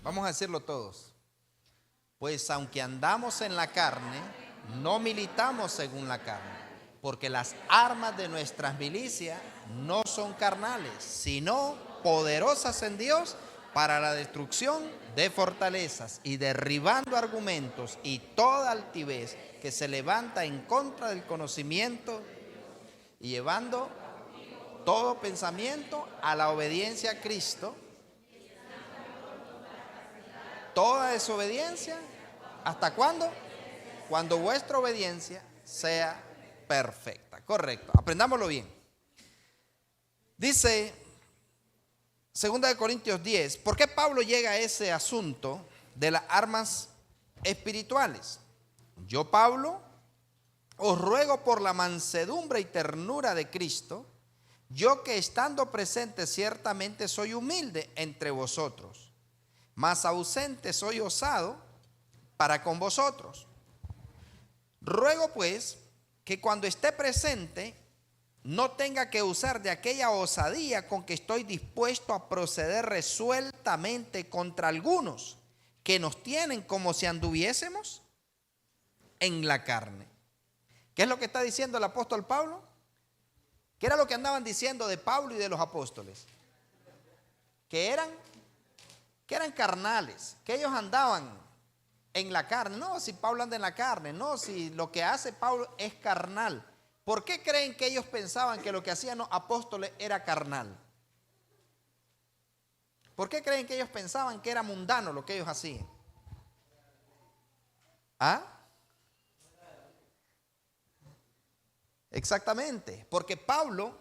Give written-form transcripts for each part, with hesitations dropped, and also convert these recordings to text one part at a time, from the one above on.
Vamos a decirlo todos. Pues aunque andamos en la carne, no militamos según la carne, porque las armas de nuestras milicias no son carnales, sino poderosas en Dios para la destrucción de fortalezas y derribando argumentos y toda altivez que se levanta en contra del conocimiento y llevando todo pensamiento a la obediencia a Cristo. Toda desobediencia, ¿hasta cuándo? Cuando vuestra obediencia sea perfecta. Correcto, aprendámoslo bien. Dice 2 Corintios 10, ¿por qué Pablo llega a ese asunto de las armas espirituales? Yo, Pablo, os ruego por la mansedumbre y ternura de Cristo, yo que estando presente ciertamente soy humilde entre vosotros, mas ausente soy osado para con vosotros. Ruego pues que cuando esté presente no tenga que usar de aquella osadía con que estoy dispuesto a proceder resueltamente contra algunos que nos tienen como si anduviésemos en la carne. ¿Qué es lo que está diciendo el apóstol Pablo? ¿Qué era lo que andaban diciendo de Pablo y de los apóstoles? Que eran carnales, que ellos andaban en la carne. No, si Pablo anda en la carne, no, si lo que hace Pablo es carnal. ¿Por qué creen que ellos pensaban que lo que hacían los apóstoles era carnal? ¿Por qué creen que ellos pensaban que era mundano lo que ellos hacían? ¿Ah? Exactamente, porque Pablo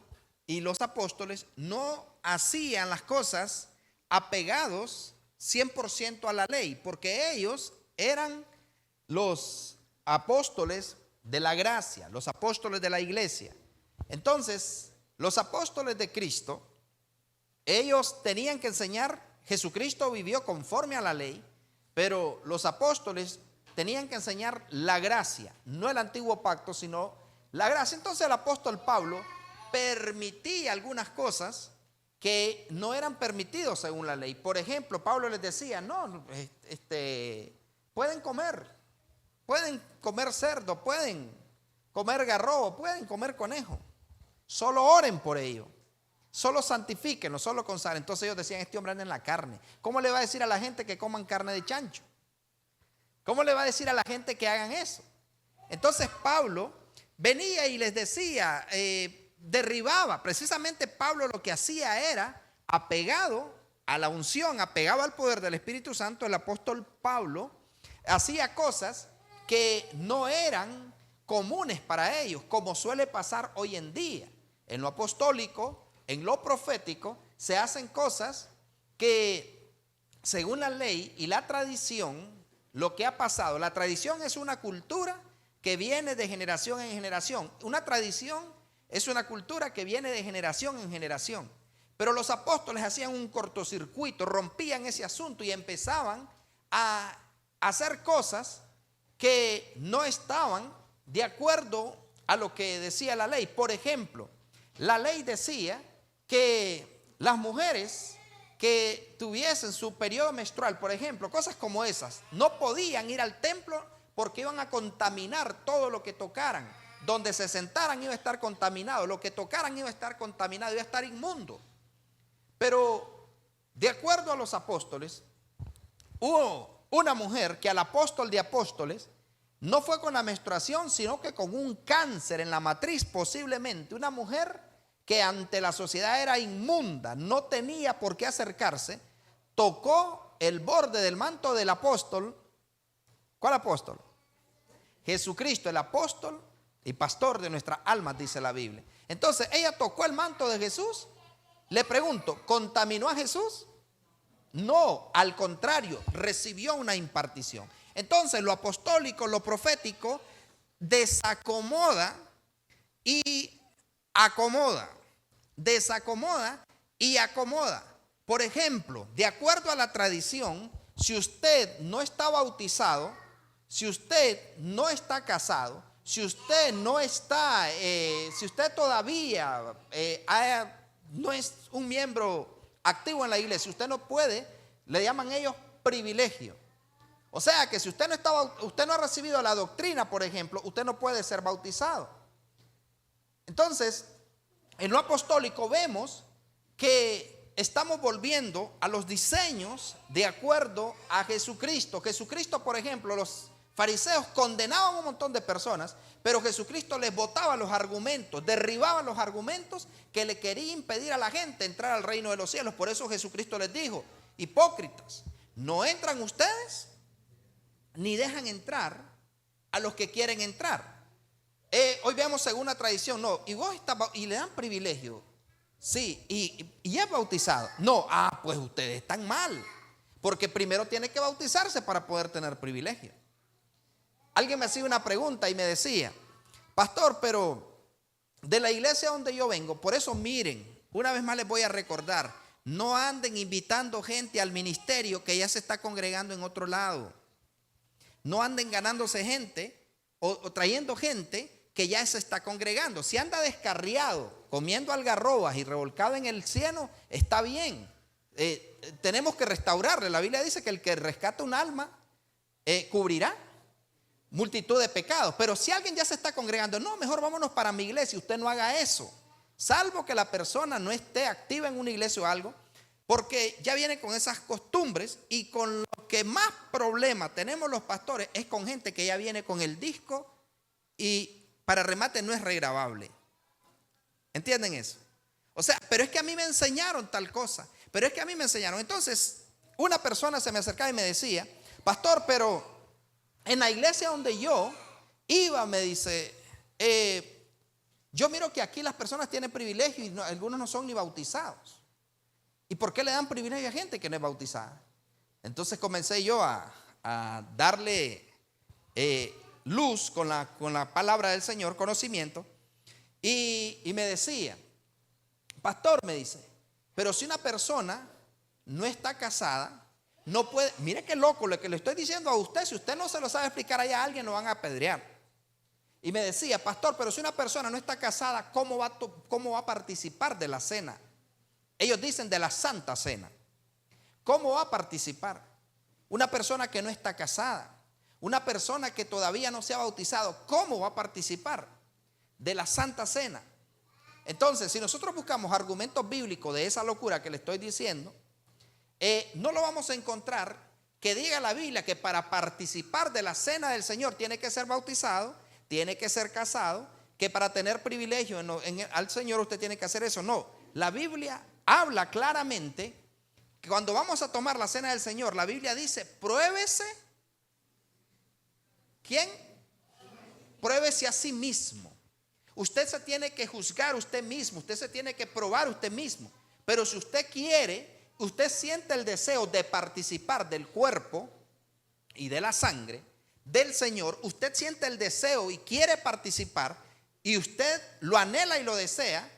y los apóstoles no hacían las cosas apegados 100% a la ley, porque ellos eran los apóstoles de la gracia, los apóstoles de la iglesia. Entonces, los apóstoles de Cristo, ellos tenían que enseñar. Jesucristo vivió conforme a la ley, pero los apóstoles tenían que enseñar la gracia, no el antiguo pacto, sino la gracia. Entonces el apóstol Pablo permitía algunas cosas que no eran permitidos según la ley. Por ejemplo, Pablo les decía, no, pueden comer cerdo, pueden comer garrobo, pueden comer conejo, solo oren por ello, solo santifíquenlo, solo consagren. Entonces ellos decían, este hombre anda en la carne. ¿Cómo le va a decir a la gente que coman carne de chancho? ¿Cómo le va a decir a la gente que hagan eso? Entonces Pablo venía y les decía, derribaba. Precisamente Pablo lo que hacía era, apegado a la unción, apegado al poder del Espíritu Santo, el apóstol Pablo hacía cosas que no eran comunes para ellos, como suele pasar hoy en día. En lo apostólico, en lo profético, se hacen cosas que según la ley y la tradición, lo que ha pasado, la tradición es una cultura que viene de generación en generación. Una tradición es una cultura que viene de generación en generación. Pero los apóstoles hacían un cortocircuito, rompían ese asunto y empezaban a hacer cosas que no estaban de acuerdo a lo que decía la ley. Por ejemplo, la ley decía que las mujeres que tuviesen su periodo menstrual, por ejemplo, cosas como esas, no podían ir al templo porque iban a contaminar todo lo que tocaran. Donde se sentaran iba a estar contaminado, lo que tocaran iba a estar contaminado, iba a estar inmundo. Pero de acuerdo a los apóstoles, hubo una mujer que al apóstol de apóstoles no fue con la menstruación, sino que con un cáncer en la matriz posiblemente. Una mujer que ante la sociedad era inmunda, no tenía por qué acercarse, tocó el borde del manto del apóstol. ¿Cuál apóstol? Jesucristo, el apóstol y pastor de nuestras almas, dice la Biblia. Entonces ella tocó el manto de Jesús. Le pregunto, ¿contaminó a Jesús? No, al contrario, recibió una impartición. Entonces lo apostólico, lo profético, desacomoda y acomoda. Desacomoda y acomoda. Por ejemplo, de acuerdo a la tradición, si usted no está bautizado, si usted no está casado, si usted no está, si usted todavía no es un miembro activo en la iglesia, usted no puede, le llaman ellos privilegio. O sea que si usted no ha recibido la doctrina, por ejemplo, usted no puede ser bautizado. Entonces, en lo apostólico vemos que estamos volviendo a los diseños de acuerdo a Jesucristo. Jesucristo, por ejemplo, los fariseos condenaban a un montón de personas, pero Jesucristo les botaba los argumentos, derribaba los argumentos que le quería impedir a la gente entrar al reino de los cielos. Por eso Jesucristo les dijo: hipócritas, no entran ustedes ni dejan entrar a los que quieren entrar. Hoy vemos según una tradición, no, y le dan privilegio, sí, y es bautizado. No, pues ustedes están mal, porque primero tiene que bautizarse para poder tener privilegio. Alguien me hacía una pregunta y me decía: pastor, pero de la iglesia donde yo vengo, por eso miren, una vez más les voy a recordar, no anden invitando gente al ministerio que ya se está congregando en otro lado. No anden ganándose gente o trayendo gente que ya se está congregando. Si anda descarriado, comiendo algarrobas y revolcado en el cieno, está bien. Tenemos que restaurarle. La Biblia dice que el que rescata un alma cubrirá multitud de pecados. Pero si alguien ya se está congregando, no, mejor vámonos para mi iglesia. Usted no haga eso, salvo que la persona no esté activa en una iglesia o algo, porque ya viene con esas costumbres. Y con lo que más problema tenemos los pastores es con gente que ya viene con el disco y para remate no es regrabable. ¿Entienden eso? O sea, pero es que a mí me enseñaron tal cosa, pero es que a mí me enseñaron. Entonces una persona se me acercaba y me decía: pastor, pero en la iglesia donde yo iba, me dice, yo miro que aquí las personas tienen privilegio y algunos no son ni bautizados. ¿Y por qué le dan privilegio a gente que no es bautizada? Entonces comencé yo a darle luz con la palabra del Señor, conocimiento, y me decía: pastor, me dice, pero si una persona no está casada, no puede. Mire qué loco lo que le estoy diciendo a usted. Si usted no se lo sabe explicar allá a alguien, lo van a apedrear. Y me decía: pastor, pero si una persona no está casada, ¿cómo va a participar de la cena? Ellos dicen de la Santa Cena. ¿Cómo va a participar? Una persona que no está casada, una persona que todavía no se ha bautizado, ¿cómo va a participar de la Santa Cena? Entonces, si nosotros buscamos argumentos bíblicos de esa locura que le estoy diciendo, no lo vamos a encontrar que diga la Biblia que para participar de la cena del Señor tiene que ser bautizado, tiene que ser casado, que para tener privilegio al Señor usted tiene que hacer eso. No, la Biblia habla claramente que cuando vamos a tomar la cena del Señor, la Biblia dice: pruébese. ¿Quién? Pruébese a sí mismo. Usted se tiene que juzgar usted mismo, usted se tiene que probar usted mismo. Pero si usted quiere, usted siente el deseo de participar del cuerpo y de la sangre del Señor, usted siente el deseo y quiere participar, y usted lo anhela y lo desea.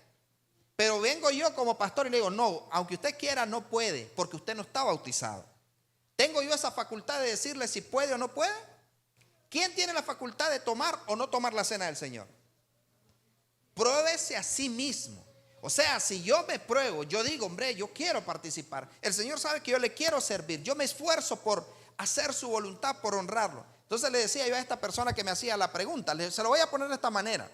Pero vengo yo como pastor y le digo: no, aunque usted quiera, no puede, porque usted no está bautizado. ¿Tengo yo esa facultad de decirle si puede o no puede? ¿Quién tiene la facultad de tomar o no tomar la cena del Señor? Pruébese a sí mismo. O sea, si yo me pruebo, yo digo: hombre, yo quiero participar. El Señor sabe que yo le quiero servir. Yo me esfuerzo por hacer su voluntad, por honrarlo. Entonces le decía yo a esta persona que me hacía la pregunta, se lo voy a poner de esta manera.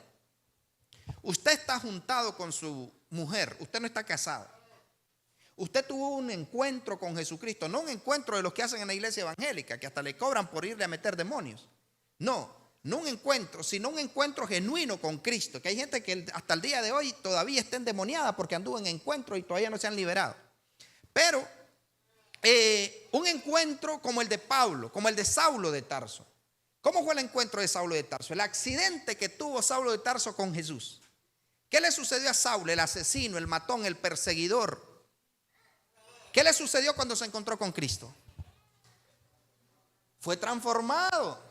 Usted está juntado con su mujer, usted no está casado. Usted tuvo un encuentro con Jesucristo, no un encuentro de los que hacen en la iglesia evangélica, que hasta le cobran por irle a meter demonios. No un encuentro, sino un encuentro genuino con Cristo. Que hay gente que hasta el día de hoy todavía está endemoniada porque anduvo en encuentro y todavía no se han liberado. Pero un encuentro como el de Pablo, como el de Saulo de Tarso. ¿Cómo fue el encuentro de Saulo de Tarso? El accidente que tuvo Saulo de Tarso con Jesús. ¿Qué le sucedió a Saulo, el asesino, el matón, el perseguidor? ¿Qué le sucedió cuando se encontró con Cristo? Fue transformado.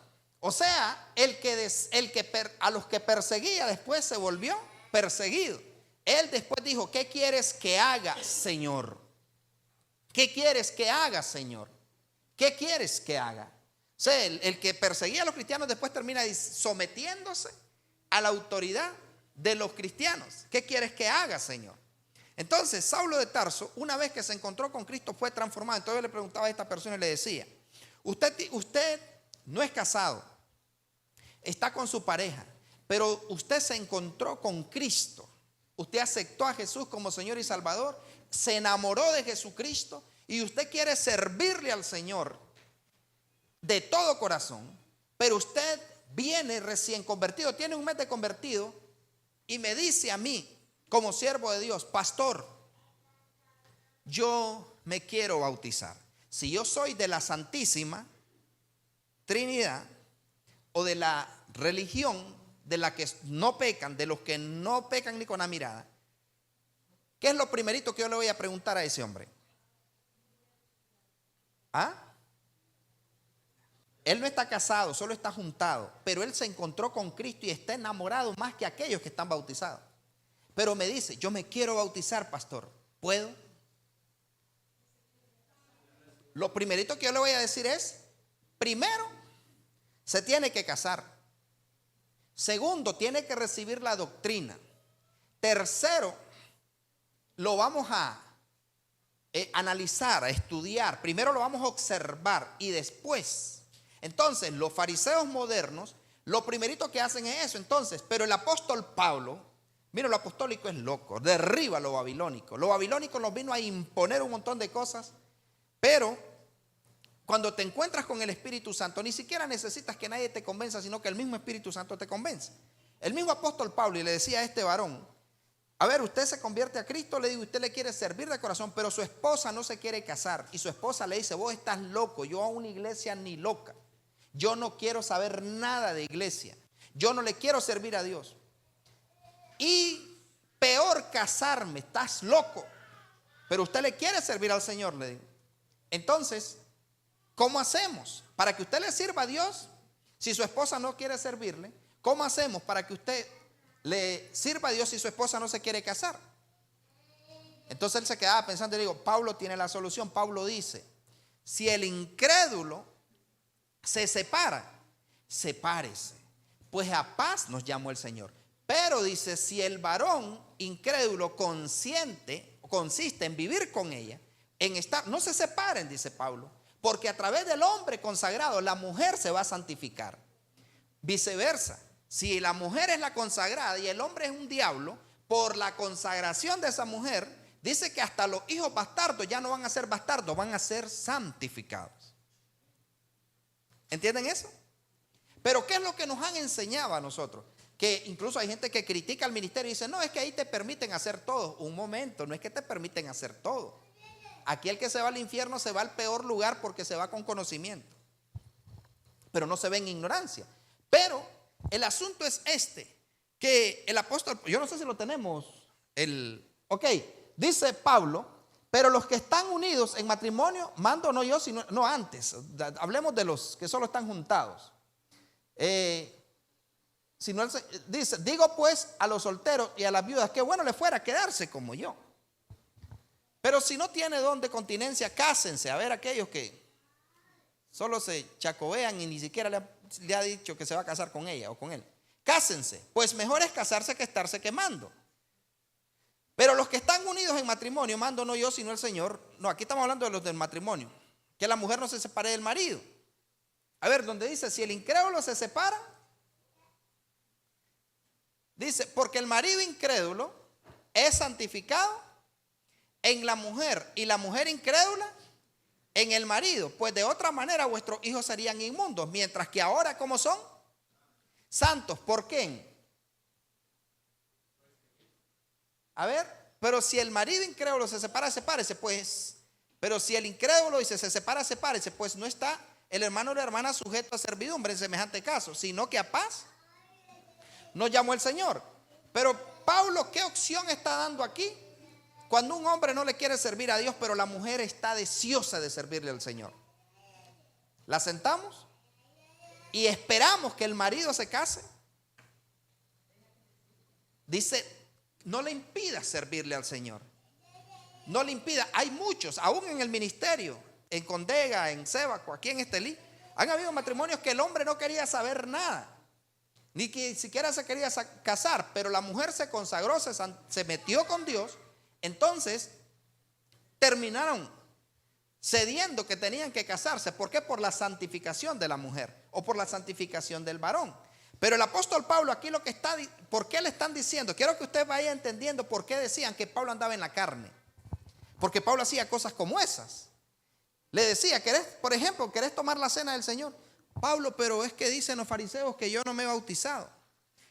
O sea, a los que perseguía después se volvió perseguido. Él después dijo: ¿qué quieres que haga, Señor? ¿Qué quieres que haga, Señor? ¿Qué quieres que haga? O sea, el que perseguía a los cristianos después termina sometiéndose a la autoridad de los cristianos. ¿Qué quieres que haga, Señor? Entonces, Saulo de Tarso, una vez que se encontró con Cristo, fue transformado. Entonces yo le preguntaba a esta persona y le decía, usted no es casado, está con su pareja, pero usted se encontró con Cristo. Usted aceptó a Jesús como Señor y Salvador, se enamoró de Jesucristo y usted quiere servirle al Señor de todo corazón, pero usted viene recién convertido, tiene un mes de convertido y me dice a mí, como siervo de Dios, pastor, yo me quiero bautizar. Si yo soy de la Santísima Trinidad o de la religión de la que no pecan, de los que no pecan ni con la mirada, ¿qué es lo primerito que yo le voy a preguntar a ese hombre? ¿Ah? Él no está casado, solo está juntado, pero él se encontró con Cristo y está enamorado más que aquellos que están bautizados. Pero me dice, yo me quiero bautizar, pastor, ¿puedo? Lo primerito que yo le voy a decir es, primero, se tiene que casar. Segundo, tiene que recibir la doctrina. Tercero, lo vamos a analizar, a estudiar. Primero lo vamos a observar y después. Entonces, los fariseos modernos, lo primerito que hacen es eso. Entonces, pero el apóstol Pablo, mira, lo apostólico es loco, derriba lo babilónico. Lo babilónico nos vino a imponer un montón de cosas, pero cuando te encuentras con el Espíritu Santo, ni siquiera necesitas que nadie te convenza, sino que el mismo Espíritu Santo te convence. El mismo apóstol Pablo, y le decía a este varón, a ver, usted se convierte a Cristo, le digo, usted le quiere servir de corazón, pero su esposa no se quiere casar. Y su esposa le dice, vos estás loco, yo a una iglesia ni loca. Yo no quiero saber nada de iglesia. Yo no le quiero servir a Dios. Y peor casarme, estás loco. Pero usted le quiere servir al Señor, le digo. Entonces, ¿cómo hacemos? Para que usted le sirva a Dios, si su esposa no quiere servirle, ¿cómo hacemos para que usted le sirva a Dios si su esposa no se quiere casar? Entonces él se quedaba pensando y le digo, Pablo tiene la solución. Pablo dice, si el incrédulo se separa, sepárese, pues a paz nos llamó el Señor. Pero dice, si el varón incrédulo consiste en vivir con ella, en estar, no se separen, dice Pablo, porque a través del hombre consagrado la mujer se va a santificar. Viceversa, si la mujer es la consagrada y el hombre es un diablo, por la consagración de esa mujer, dice que hasta los hijos bastardos ya no van a ser bastardos, van a ser santificados. ¿Entienden eso? Pero ¿qué es lo que nos han enseñado a nosotros? Que incluso hay gente que critica al ministerio y dice, no, es que ahí te permiten hacer todo. Un momento, no es que te permiten hacer todo. Aquí el que se va al infierno se va al peor lugar porque se va con conocimiento, pero no se ve en ignorancia. Pero el asunto es este, que el apóstol, yo no sé si lo tenemos, dice Pablo, pero los que están unidos en matrimonio, mando no yo, sino no antes, hablemos de los que solo están juntados. Dice, digo pues a los solteros y a las viudas, que bueno les fuera quedarse como yo. Pero si no tiene don de continencia, cásense. A ver, aquellos que solo se chacobean y ni siquiera le ha dicho que se va a casar con ella o con él. Cásense, pues mejor es casarse que estarse quemando. Pero los que están unidos en matrimonio, mando no yo, sino el Señor. No, aquí estamos hablando de los del matrimonio. Que la mujer no se separe del marido. A ver, donde dice, si el incrédulo se separa, dice, porque el marido incrédulo es santificado en la mujer y la mujer incrédula en el marido, pues de otra manera vuestros hijos serían inmundos, mientras que ahora, ¿cómo son? Santos. ¿Por qué? A ver, pero si el marido incrédulo se separa, sepárese, pues. Pero si el incrédulo dice se separa, sepárese, pues no está el hermano o la hermana sujeto a servidumbre en semejante caso, sino que a paz nos llamó el Señor. Pero Pablo, ¿qué opción está dando aquí? Cuando un hombre no le quiere servir a Dios, pero la mujer está deseosa de servirle al Señor. ¿La sentamos? Y esperamos que el marido se case. Dice, no le impida servirle al Señor. No le impida. Hay muchos, aún en el ministerio, en Condega, en Sébaco, aquí en Estelí, han habido matrimonios que el hombre no quería saber nada, ni que siquiera se quería casar, pero la mujer se consagró, se metió con Dios Entonces, terminaron cediendo que tenían que casarse. ¿Por qué? Por la santificación de la mujer o por la santificación del varón. Pero el apóstol Pablo aquí lo que está, ¿por qué le están diciendo? Quiero que usted vaya entendiendo por qué decían que Pablo andaba en la carne. Porque Pablo hacía cosas como esas. Le decía, por ejemplo, ¿querés tomar la cena del Señor? Pablo, pero es que dicen los fariseos que yo no me he bautizado.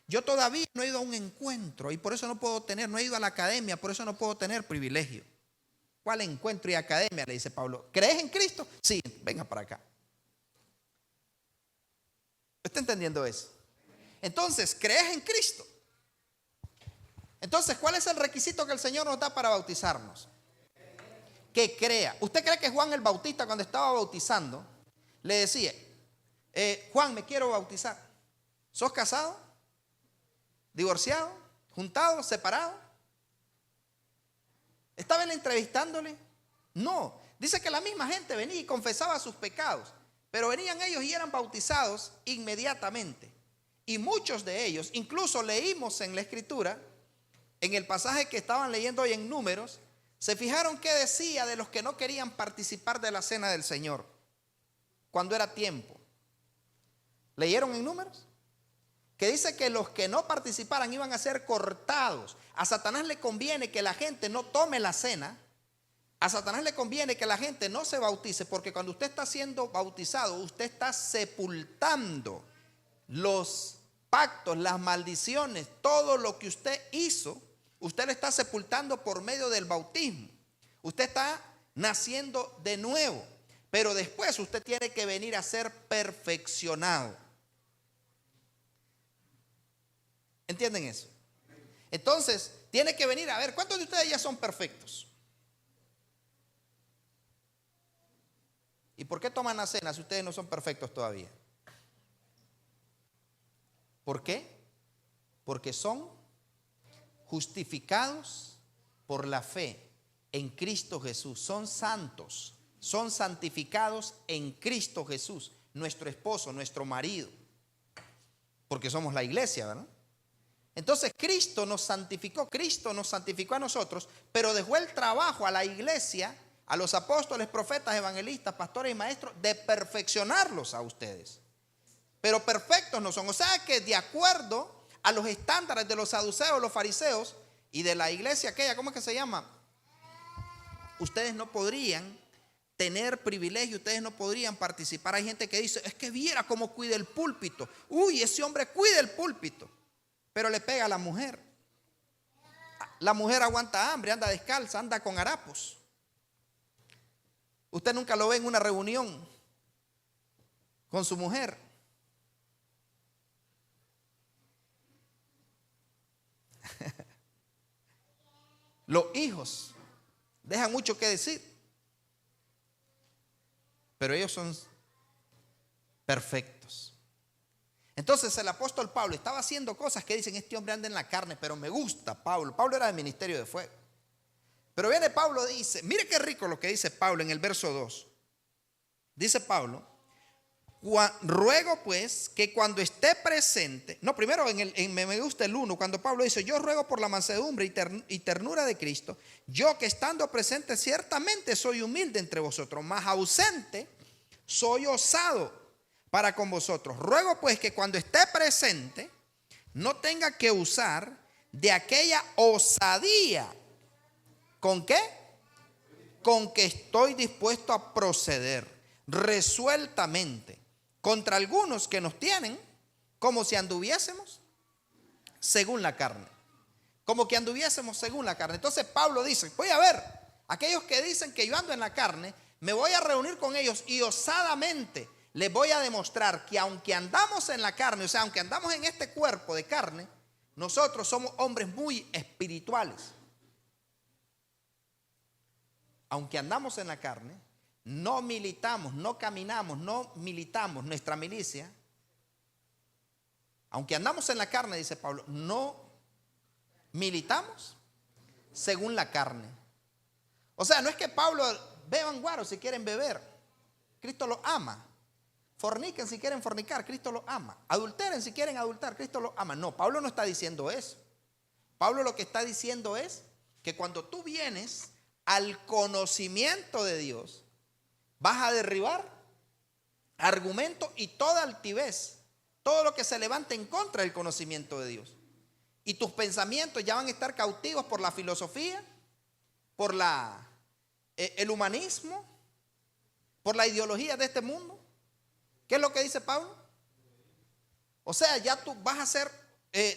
Yo todavía no he ido a un encuentro y por eso no he ido a la academia, por eso no puedo tener privilegio. ¿Cuál encuentro y academia? Le dice Pablo. ¿Crees en Cristo? Sí, venga para acá. ¿Está entendiendo eso? Entonces, ¿crees en Cristo? Entonces, ¿cuál es el requisito que el Señor nos da para bautizarnos? Que crea. ¿Usted cree que Juan el Bautista, cuando estaba bautizando, le decía, Juan, me quiero bautizar? ¿Sos casado? ¿Divorciado? ¿Juntado? ¿Separado? ¿Estaba él entrevistándole? No. Dice que la misma gente venía y confesaba sus pecados, pero venían ellos y eran bautizados inmediatamente. Y muchos de ellos, incluso leímos en la Escritura, en el pasaje que estaban leyendo hoy en Números, se fijaron qué decía de los que no querían participar de la cena del Señor cuando era tiempo. ¿Leyeron en Números? Que dice que los que no participaran iban a ser cortados. A Satanás le conviene que la gente no tome la cena. A Satanás le conviene que la gente no se bautice, porque cuando usted está siendo bautizado, usted está sepultando los pactos, las maldiciones, todo lo que usted hizo, usted lo está sepultando por medio del bautismo. Usted está naciendo de nuevo, pero después usted tiene que venir a ser perfeccionado. ¿Entienden eso? Entonces, tiene que venir a ver, ¿cuántos de ustedes ya son perfectos? ¿Y por qué toman la cena si ustedes no son perfectos todavía? ¿Por qué? Porque son justificados por la fe en Cristo Jesús. Son santos, son santificados en Cristo Jesús, nuestro esposo, nuestro marido. Porque somos la iglesia, ¿verdad? Entonces Cristo nos santificó a nosotros, pero dejó el trabajo a la iglesia, a los apóstoles, profetas, evangelistas, pastores y maestros, de perfeccionarlos a ustedes. Pero perfectos no son. O sea que de acuerdo a los estándares de los saduceos, los fariseos y de la iglesia aquella, ¿cómo es que se llama? Ustedes no podrían tener privilegio, ustedes no podrían participar. Hay gente que dice, es que viera cómo cuida el púlpito. Uy, ese hombre cuida el púlpito, pero le pega a la mujer. La mujer aguanta hambre, anda descalza, anda con harapos. Usted nunca lo ve en una reunión con su mujer. Los hijos dejan mucho que decir, pero ellos son perfectos. Entonces el apóstol Pablo estaba haciendo cosas que dicen, este hombre anda en la carne, pero me gusta Pablo. Pablo era del ministerio de fuego. Pero viene Pablo y dice, mire qué rico lo que dice Pablo en el verso 2. Dice Pablo, ruego pues que cuando esté presente, no, primero me gusta el 1, cuando Pablo dice, yo ruego por la mansedumbre y ternura de Cristo, yo que estando presente ciertamente soy humilde entre vosotros, mas ausente soy osado para con vosotros. Ruego pues que cuando esté presente no tenga que usar de aquella osadía. ¿Con qué? Con que estoy dispuesto a proceder resueltamente contra algunos que nos tienen como si anduviésemos según la carne. Como que anduviésemos según la carne. Entonces Pablo dice, voy a ver, aquellos que dicen que yo ando en la carne, me voy a reunir con ellos y osadamente les voy a demostrar que aunque andamos en la carne, o sea, aunque andamos en este cuerpo de carne, nosotros somos hombres muy espirituales. Aunque andamos en la carne, no militamos, no caminamos, no militamos nuestra milicia. Aunque andamos en la carne, dice Pablo, no militamos según la carne. O sea, no es que Pablo, beban guaro si quieren beber, Cristo los ama. Forniquen si quieren fornicar, Cristo los ama. Adulteren si quieren adulterar, Cristo los ama. No, Pablo no está diciendo eso. Pablo lo que está diciendo es que cuando tú vienes al conocimiento de Dios, vas a derribar argumentos y toda altivez, todo lo que se levante en contra del conocimiento de Dios. Y tus pensamientos ya van a estar cautivos por la filosofía, por el humanismo, por la ideología de este mundo. ¿Qué es lo que dice Pablo? O sea, ya tú vas a ser,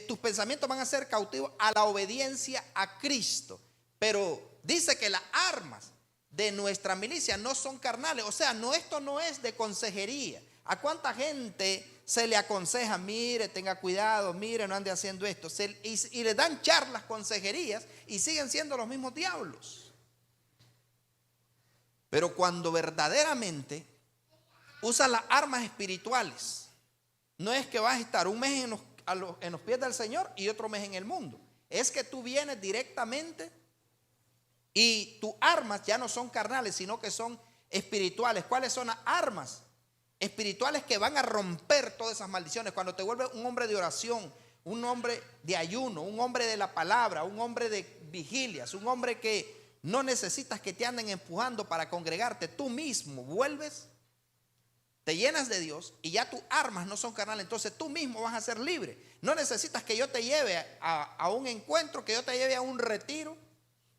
tus pensamientos van a ser cautivos a la obediencia a Cristo. Pero dice que las armas de nuestra milicia no son carnales. O sea, esto no es de consejería. ¿A cuánta gente se le aconseja, mire, tenga cuidado, mire, no ande haciendo esto? Y le dan charlas, consejerías, y siguen siendo los mismos diablos. Pero cuando verdaderamente usa las armas espirituales, no es que vas a estar un mes en los pies del Señor y otro mes en el mundo. Es que tú vienes directamente y tus armas ya no son carnales, sino que son espirituales. ¿Cuáles son las armas espirituales que van a romper todas esas maldiciones? Cuando te vuelves un hombre de oración, un hombre de ayuno, un hombre de la palabra, un hombre de vigilias, un hombre que no necesitas que te anden empujando para congregarte. Tú mismo vuelves, te llenas de Dios y ya tus armas no son carnales. Entonces tú mismo vas a ser libre. No necesitas que yo te lleve a un encuentro, que yo te lleve a un retiro,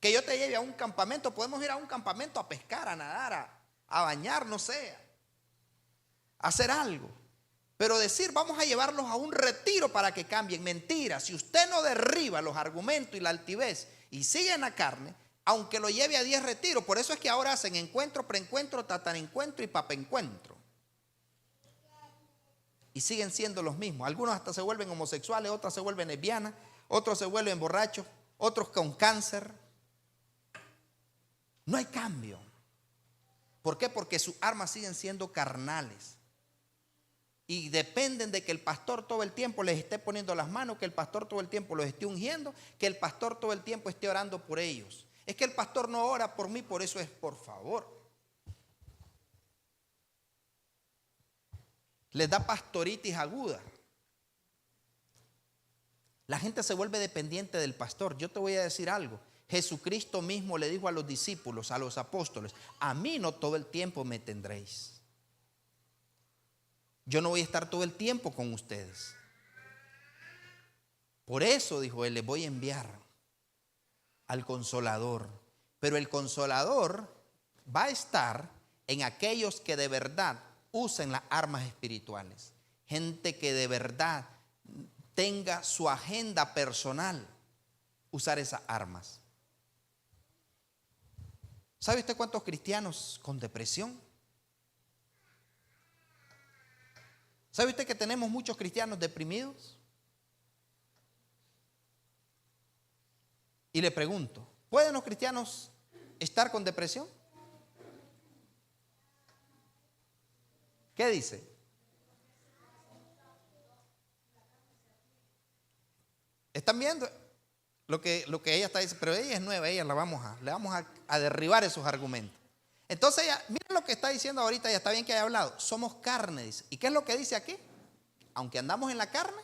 que yo te lleve a un campamento. Podemos ir a un campamento a pescar, a nadar, a bañar, no sé, a hacer algo. Pero decir vamos a llevarlos a un retiro para que cambien, mentira. Si usted no derriba los argumentos y la altivez y sigue en la carne, aunque lo lleve a 10 retiros, por eso es que ahora hacen encuentro, preencuentro, tatarencuentro y papencuentro. Y siguen siendo los mismos. Algunos hasta se vuelven homosexuales, otros se vuelven lesbianas, otros se vuelven borrachos, otros con cáncer. No hay cambio. ¿Por qué? Porque sus armas siguen siendo carnales. Y dependen de que el pastor todo el tiempo les esté poniendo las manos, que el pastor todo el tiempo los esté ungiendo, que el pastor todo el tiempo esté orando por ellos. Es que el pastor no ora por mí, por eso es por favor. Les da pastoritis aguda. La gente se vuelve dependiente del pastor. Yo te voy a decir algo. Jesucristo mismo le dijo a los discípulos, a los apóstoles, a mí no todo el tiempo me tendréis. Yo no voy a estar todo el tiempo con ustedes. Por eso, dijo él, les voy a enviar al Consolador. Pero el Consolador va a estar en aquellos que de verdad usen las armas espirituales. Gente que de verdad tenga su agenda personal usar esas armas. ¿Sabe usted cuántos cristianos con depresión? ¿Sabe usted que tenemos muchos cristianos deprimidos? Y le pregunto, ¿pueden los cristianos estar con depresión? ¿Qué dice? ¿Están viendo lo que ella está diciendo? Pero ella es nueva, le vamos a derribar esos argumentos. Entonces ella, miren lo que está diciendo ahorita, ya está bien que haya hablado. Somos carne, dice. ¿Y qué es lo que dice aquí? Aunque andamos en la carne.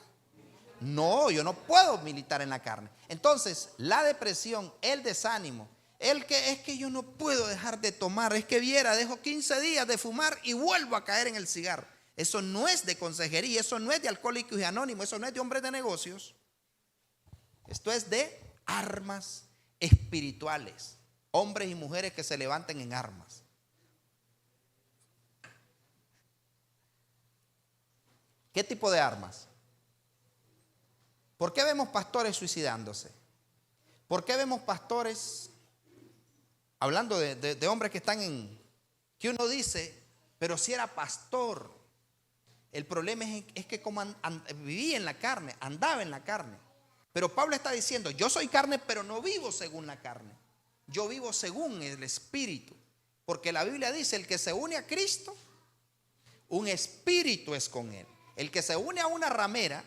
No, yo no puedo militar en la carne. Entonces, la depresión, el desánimo, el que es que yo no puedo dejar de tomar, es que viera, dejo 15 días de fumar y vuelvo a caer en el cigarro. Eso no es de consejería, eso no es de Alcohólicos y Anónimos, eso no es de hombres de negocios. Esto es de armas espirituales. Hombres y mujeres que se levanten en armas. ¿Qué tipo de armas? ¿Por qué vemos pastores suicidándose? ¿Por qué vemos pastores hablando de hombres que están que uno dice, pero si era pastor? El problema es que como vivía en la carne, andaba en la carne. Pero Pablo está diciendo, yo soy carne, pero no vivo según la carne. Yo vivo según el Espíritu. Porque la Biblia dice, el que se une a Cristo, un espíritu es con él. El que se une a una ramera,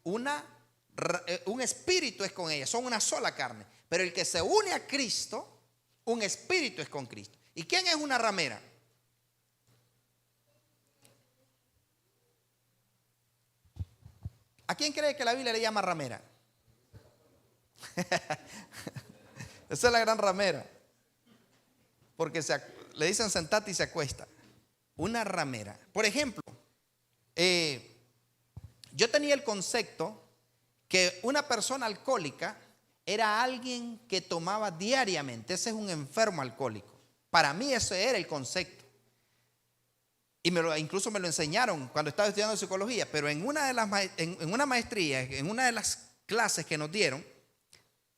un espíritu es con ella. Son una sola carne. Pero el que se une a Cristo, un espíritu es con Cristo. ¿Y quién es una ramera? ¿A quién cree que la Biblia le llama ramera? Esa es la gran ramera. Porque le dicen sentate y se acuesta. Una ramera. Por ejemplo, yo tenía el concepto que una persona alcohólica era alguien que tomaba diariamente. Ese es un enfermo alcohólico. Para mí ese era el concepto. Y incluso me lo enseñaron cuando estaba estudiando psicología. Pero en una maestría, en una de las clases que nos dieron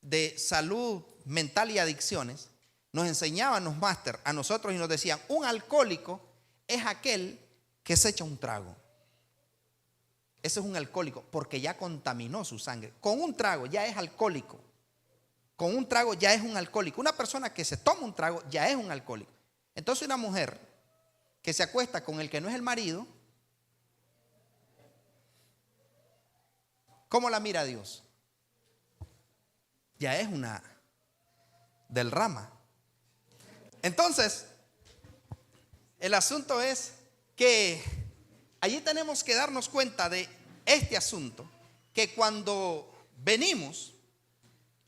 de salud mental y adicciones, nos enseñaban los máster a nosotros y nos decían: un alcohólico es aquel que se echa un trago. Ese es un alcohólico porque ya contaminó su sangre. Con un trago ya es alcohólico. Con un trago ya es un alcohólico. Una persona que se toma un trago ya es un alcohólico. Entonces una mujer que se acuesta con el que no es el marido, ¿cómo la mira Dios? Ya es una del rama. Entonces, el asunto es que allí tenemos que darnos cuenta de este asunto, que cuando venimos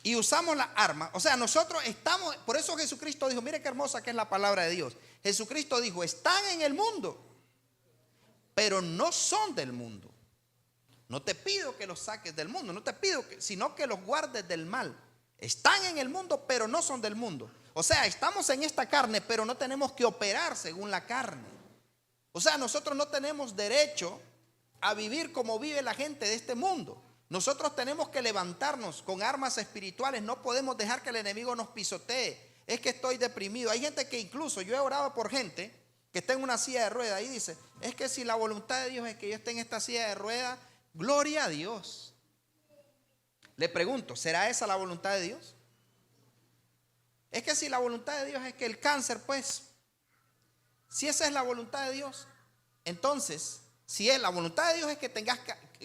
y usamos la arma, o sea, nosotros estamos, por eso Jesucristo dijo, mire qué hermosa que es la palabra de Dios. Jesucristo dijo: están en el mundo, pero no son del mundo. No te pido que los saques del mundo, no te pido sino que los guardes del mal. Están en el mundo, pero no son del mundo. O sea, estamos en esta carne, pero no tenemos que operar según la carne. O sea, nosotros no tenemos derecho a vivir como vive la gente de este mundo. Nosotros tenemos que levantarnos con armas espirituales. No podemos dejar que el enemigo nos pisotee. Es que estoy deprimido. Hay gente que incluso, yo he orado por gente que está en una silla de ruedas y dice: es que si la voluntad de Dios es que yo esté en esta silla de ruedas, gloria a Dios. Le pregunto, ¿será esa la voluntad de Dios? Es que si la voluntad de Dios es que el cáncer, pues, si esa es la voluntad de Dios, entonces, si es la voluntad de Dios es que tengas,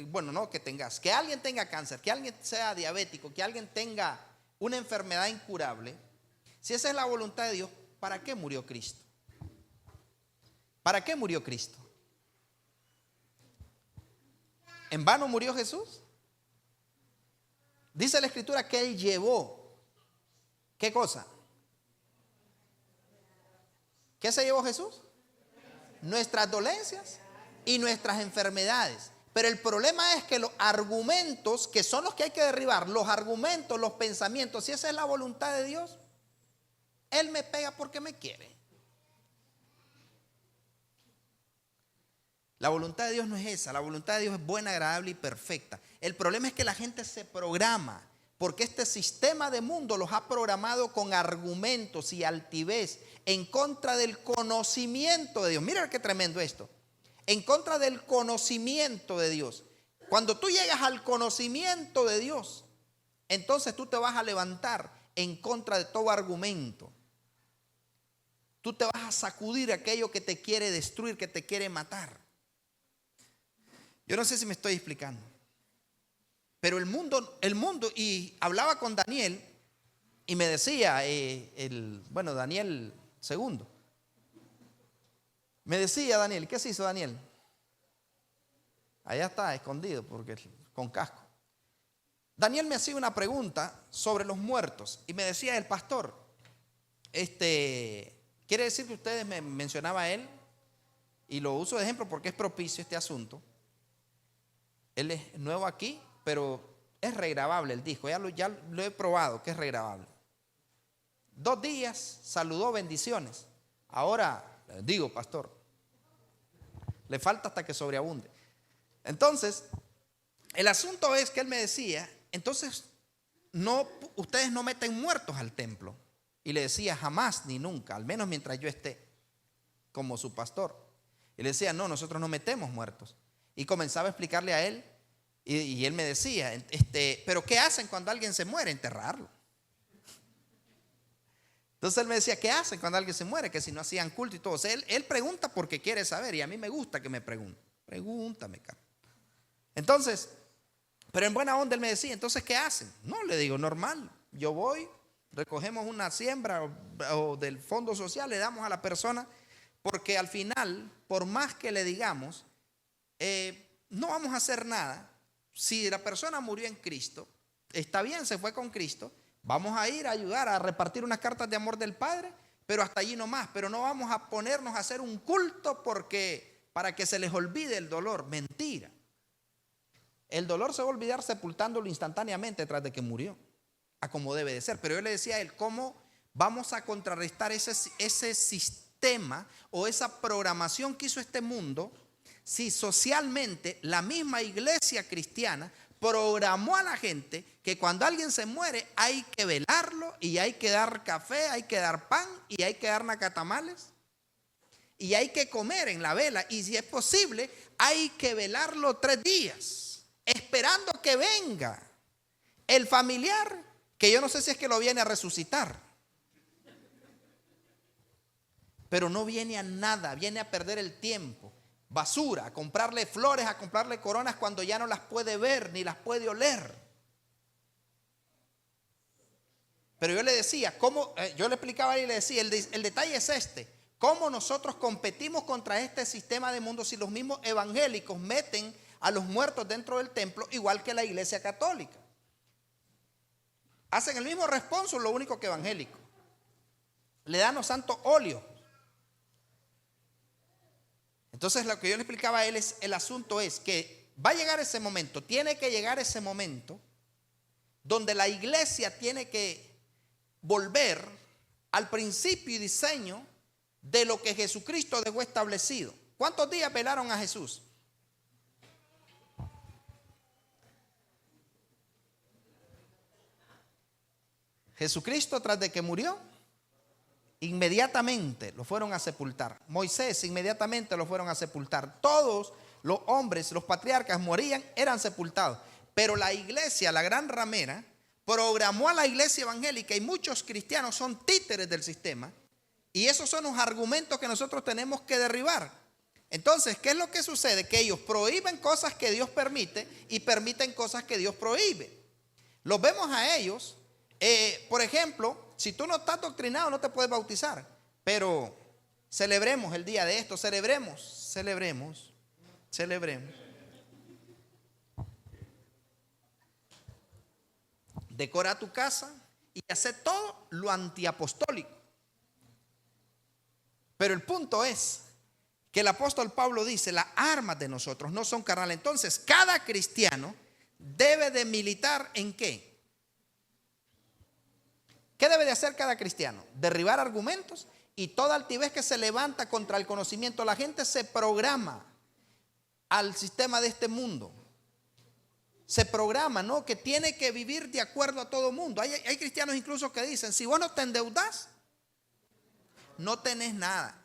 bueno, no que tengas, que alguien tenga cáncer, que alguien sea diabético, que alguien tenga una enfermedad incurable, si esa es la voluntad de Dios, ¿para qué murió Cristo? ¿Para qué murió Cristo? ¿En vano murió Jesús? Dice la Escritura que Él llevó, ¿qué cosa? ¿Qué se llevó Jesús? Nuestras dolencias y nuestras enfermedades. Pero el problema es que los argumentos, que son los que hay que derribar, los argumentos, los pensamientos, si esa es la voluntad de Dios, Él me pega porque me quiere. La voluntad de Dios no es esa. La voluntad de Dios es buena, agradable y perfecta. El problema es que la gente se programa, porque este sistema de mundo los ha programado con argumentos y altivez en contra del conocimiento de Dios. Mira qué tremendo esto. En contra del conocimiento de Dios. Cuando tú llegas al conocimiento de Dios, entonces tú te vas a levantar en contra de todo argumento. Tú te vas a sacudir aquello que te quiere destruir, que te quiere matar. Yo no sé si me estoy explicando. Pero el mundo, y hablaba con Daniel y me decía, Daniel II. Me decía Daniel, ¿qué se hizo Daniel? Allá está, escondido, porque con casco. Daniel me hacía una pregunta sobre los muertos y me decía el pastor, quiere decir que ustedes me mencionaba a él, y lo uso de ejemplo porque es propicio este asunto. Él es nuevo aquí, pero es regrabable el disco. Ya lo he probado que es regrabable. 2 días, saludó, bendiciones. Ahora, digo, pastor, le falta hasta que sobreabunde. Entonces, el asunto es que él me decía, entonces, ustedes no meten muertos al templo. Y le decía, jamás ni nunca, al menos mientras yo esté como su pastor. Y le decía, no, nosotros no metemos muertos. Y comenzaba a explicarle a él, y él me decía, pero ¿qué hacen cuando alguien se muere? Enterrarlo. Entonces él me decía, ¿qué hacen cuando alguien se muere? Que si no hacían culto y todo. O sea, él pregunta porque quiere saber, y a mí me gusta que me pregunte. Pregúntame, cara. Entonces, pero en buena onda él me decía, entonces ¿qué hacen? No, le digo, normal, yo voy, recogemos una siembra o del fondo social, le damos a la persona, porque al final, por más que le digamos, no vamos a hacer nada. Si la persona murió en Cristo, está bien, se fue con Cristo, Vamos a ir a ayudar a repartir unas cartas de amor del Padre, pero hasta allí nomás. Pero no vamos a ponernos a hacer un culto para que se les olvide el dolor. Mentira. El dolor se va a olvidar sepultándolo instantáneamente tras de que murió, a como debe de ser. Pero yo le decía a él, ¿cómo vamos a contrarrestar ese sistema o esa programación que hizo este mundo si socialmente la misma iglesia cristiana programó a la gente que cuando alguien se muere hay que velarlo y hay que dar café, hay que dar pan y hay que dar nacatamales y hay que comer en la vela y si es posible hay que velarlo 3 días esperando que venga el familiar, que yo no sé si es que lo viene a resucitar, pero no viene a nada, viene a perder el tiempo. Basura, a comprarle flores, a comprarle coronas cuando ya no las puede ver ni las puede oler. Pero yo le decía, yo le explicaba y le decía, el detalle es este: cómo nosotros competimos contra este sistema de mundo si los mismos evangélicos meten a los muertos dentro del templo igual que la iglesia católica. Hacen el mismo responso, lo único que evangélico. Le dan los santos óleos. Entonces lo que yo le explicaba a él es, el asunto es que va a llegar ese momento, tiene que llegar ese momento donde la iglesia tiene que volver al principio y diseño de lo que Jesucristo dejó establecido. ¿Cuántos días velaron a Jesús? Jesucristo, tras de que murió, inmediatamente lo fueron a sepultar. Moisés, inmediatamente lo fueron a sepultar. Todos los hombres, los patriarcas morían, eran sepultados. Pero la iglesia, la gran ramera, programó a la iglesia evangélica y muchos cristianos son títeres del sistema. Y esos son los argumentos que nosotros tenemos que derribar. Entonces, ¿qué es lo que sucede? Que ellos prohíben cosas que Dios permite y permiten cosas que Dios prohíbe. Los vemos a ellos. Por ejemplo, si tú no estás doctrinado no te puedes bautizar, pero celebremos el día de esto, celebremos. Decora tu casa y hace todo lo antiapostólico. Pero el punto es que el apóstol Pablo dice, las armas de nosotros no son carnales. Entonces, cada cristiano debe de militar ¿en qué? ¿Qué debe de hacer cada cristiano? Derribar argumentos y toda altivez que se levanta contra el conocimiento. La gente se programa al sistema de este mundo. Se programa, ¿no? Que tiene que vivir de acuerdo a todo mundo. Hay cristianos incluso que dicen, si vos no te endeudas, no tenés nada.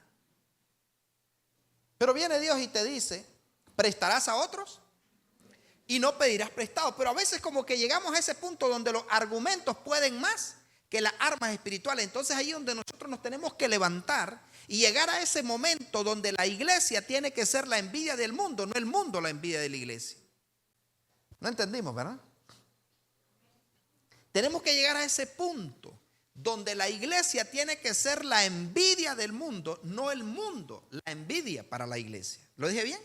Pero viene Dios y te dice, prestarás a otros y no pedirás prestado. Pero a veces como que llegamos a ese punto donde los argumentos pueden más que las armas espirituales. Entonces ahí es donde nosotros nos tenemos que levantar y llegar a ese momento donde la iglesia tiene que ser la envidia del mundo, no el mundo la envidia de la iglesia. No entendimos, ¿verdad? Tenemos que llegar a ese punto donde la iglesia tiene que ser la envidia del mundo, no el mundo la envidia para la iglesia. ¿Lo dije bien?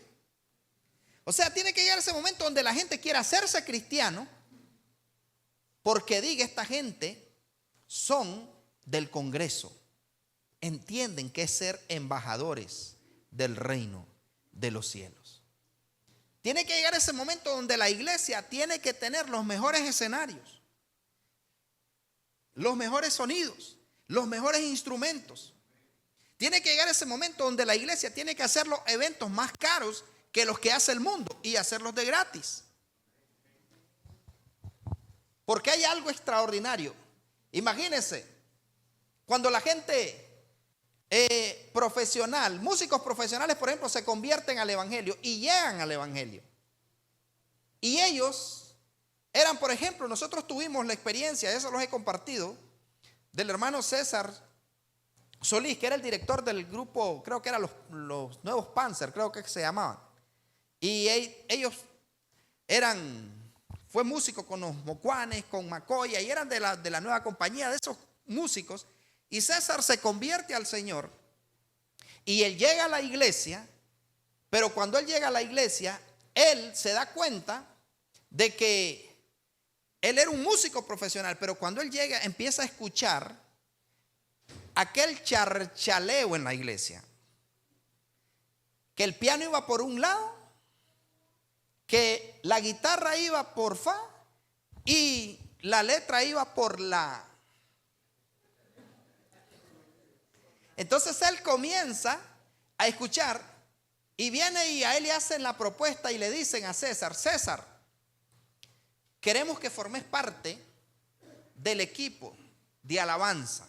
O sea, tiene que llegar ese momento donde la gente quiera hacerse cristiano porque diga, esta gente son del Congreso, entienden que es ser embajadores del reino de los cielos. Tiene que llegar ese momento donde la iglesia tiene que tener los mejores escenarios, los mejores sonidos, los mejores instrumentos. Tiene que llegar ese momento donde la iglesia tiene que hacer los eventos más caros que los que hace el mundo y hacerlos de gratis. Porque hay algo extraordinario. Imagínense, cuando la gente profesional, músicos profesionales, por ejemplo, se convierten al evangelio y llegan al evangelio. Y ellos eran, por ejemplo, nosotros tuvimos la experiencia, eso los he compartido, del hermano César Solís, que era el director del grupo, creo que eran los Nuevos Panzer, creo que se llamaban. Y ellos fue músico con los Mocuanes, con Macoya, y eran de la nueva compañía de esos músicos. Y César se convierte al Señor y él llega a la iglesia, pero cuando él llega a la iglesia, él se da cuenta de que él era un músico profesional, pero cuando él llega empieza a escuchar aquel charchaleo en la iglesia. Que el piano iba por un lado, que la guitarra iba por fa y la letra iba por la. Entonces él comienza a escuchar y viene y a él le hacen la propuesta y le dicen a César: César, queremos que formes parte del equipo de alabanza.